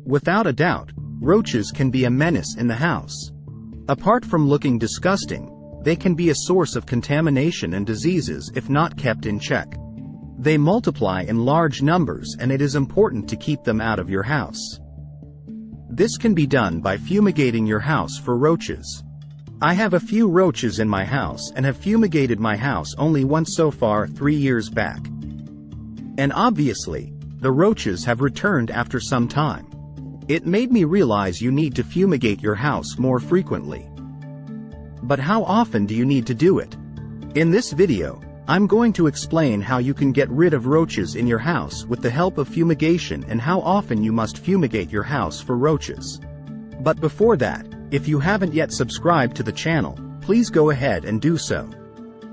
Without a doubt, roaches can be a menace in the house. Apart from looking disgusting, they can be a source of contamination and diseases if not kept in check. They multiply in large numbers and it is important to keep them out of your house. This can be done by fumigating your house for roaches. I have a few roaches in my house and have fumigated my house only once so far 3 years back. And obviously, the roaches have returned after some time. It made me realize you need to fumigate your house more frequently. But how often do you need to do it? In this video, I'm going to explain how you can get rid of roaches in your house with the help of fumigation and how often you must fumigate your house for roaches. But before that, if you haven't yet subscribed to the channel, please go ahead and do so.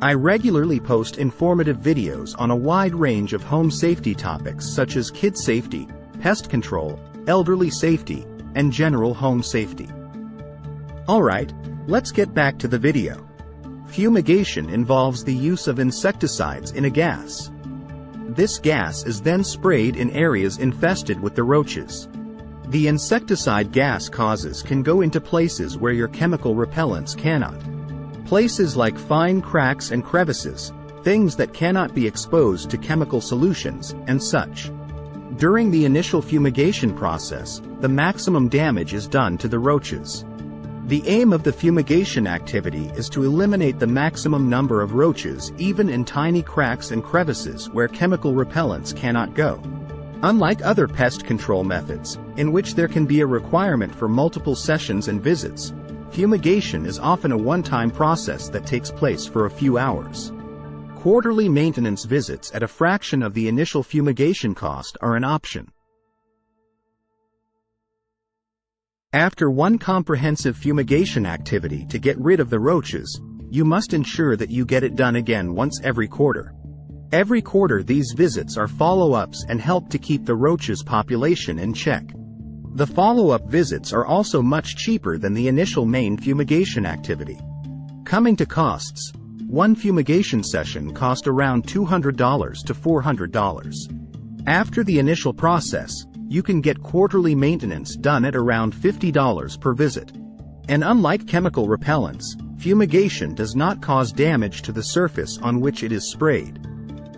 I regularly post informative videos on a wide range of home safety topics such as kid safety, pest control, elderly safety, and general home safety. Alright, let's get back to the video. Fumigation involves the use of insecticides in a gas. This gas is then sprayed in areas infested with the roaches. The insecticide gas causes can go into places where your chemical repellents cannot. Places like fine cracks and crevices, things that cannot be exposed to chemical solutions, and such. During the initial fumigation process, the maximum damage is done to the roaches. The aim of the fumigation activity is to eliminate the maximum number of roaches even in tiny cracks and crevices where chemical repellents cannot go. Unlike other pest control methods, in which there can be a requirement for multiple sessions and visits, fumigation is often a one-time process that takes place for a few hours. Quarterly maintenance visits at a fraction of the initial fumigation cost are an option. After one comprehensive fumigation activity to get rid of the roaches, you must ensure that you get it done again once every quarter. Every quarter these visits are follow-ups and help to keep the roaches' population in check. The follow-up visits are also much cheaper than the initial main fumigation activity. Coming to costs, one fumigation session cost around $200 to $400. After the initial process, you can get quarterly maintenance done at around $50 per visit. And unlike chemical repellents, fumigation does not cause damage to the surface on which it is sprayed.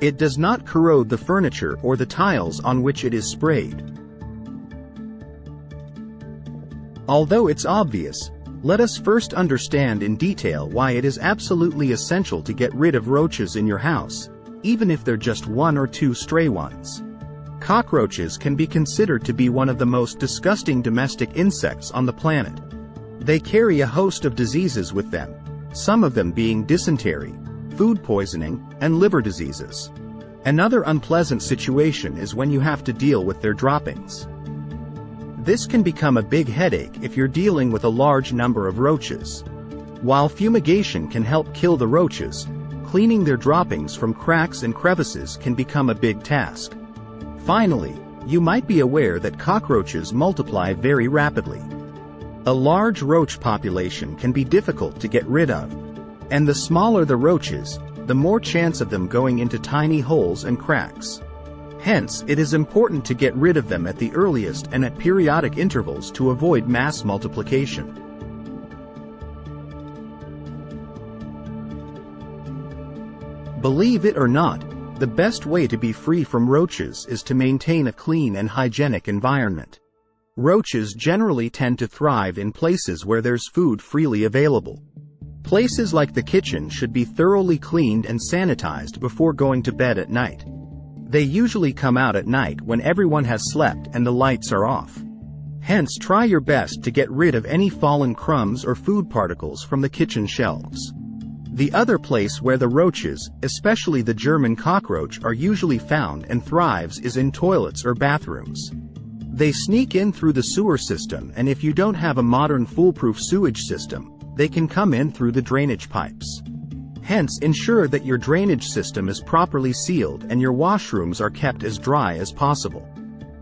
It does not corrode the furniture or the tiles on which it is sprayed. Although it's obvious, let us first understand in detail why it is absolutely essential to get rid of roaches in your house, even if they're just one or two stray ones. Cockroaches can be considered to be one of the most disgusting domestic insects on the planet. They carry a host of diseases with them, some of them being dysentery, food poisoning, and liver diseases. Another unpleasant situation is when you have to deal with their droppings. This can become a big headache if you're dealing with a large number of roaches. While fumigation can help kill the roaches, cleaning their droppings from cracks and crevices can become a big task. Finally, you might be aware that cockroaches multiply very rapidly. A large roach population can be difficult to get rid of. And the smaller the roaches, the more chance of them going into tiny holes and cracks. Hence, it is important to get rid of them at the earliest and at periodic intervals to avoid mass multiplication. Believe it or not, the best way to be free from roaches is to maintain a clean and hygienic environment. Roaches generally tend to thrive in places where there's food freely available. Places like the kitchen should be thoroughly cleaned and sanitized before going to bed at night. They usually come out at night when everyone has slept and the lights are off. Hence, try your best to get rid of any fallen crumbs or food particles from the kitchen shelves. The other place where the roaches, especially the German cockroach, are usually found and thrives is in toilets or bathrooms. They sneak in through the sewer system, and if you don't have a modern foolproof sewage system, they can come in through the drainage pipes. Hence, ensure that your drainage system is properly sealed and your washrooms are kept as dry as possible.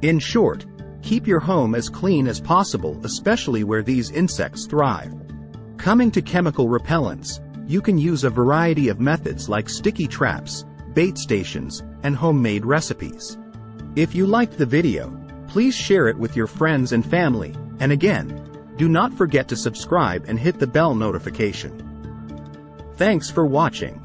In short, keep your home as clean as possible, especially where these insects thrive. Coming to chemical repellents, you can use a variety of methods like sticky traps, bait stations, and homemade recipes. If you liked the video, Please share it with your friends and family, and again, do not forget to subscribe and hit the bell notification. Thanks for watching.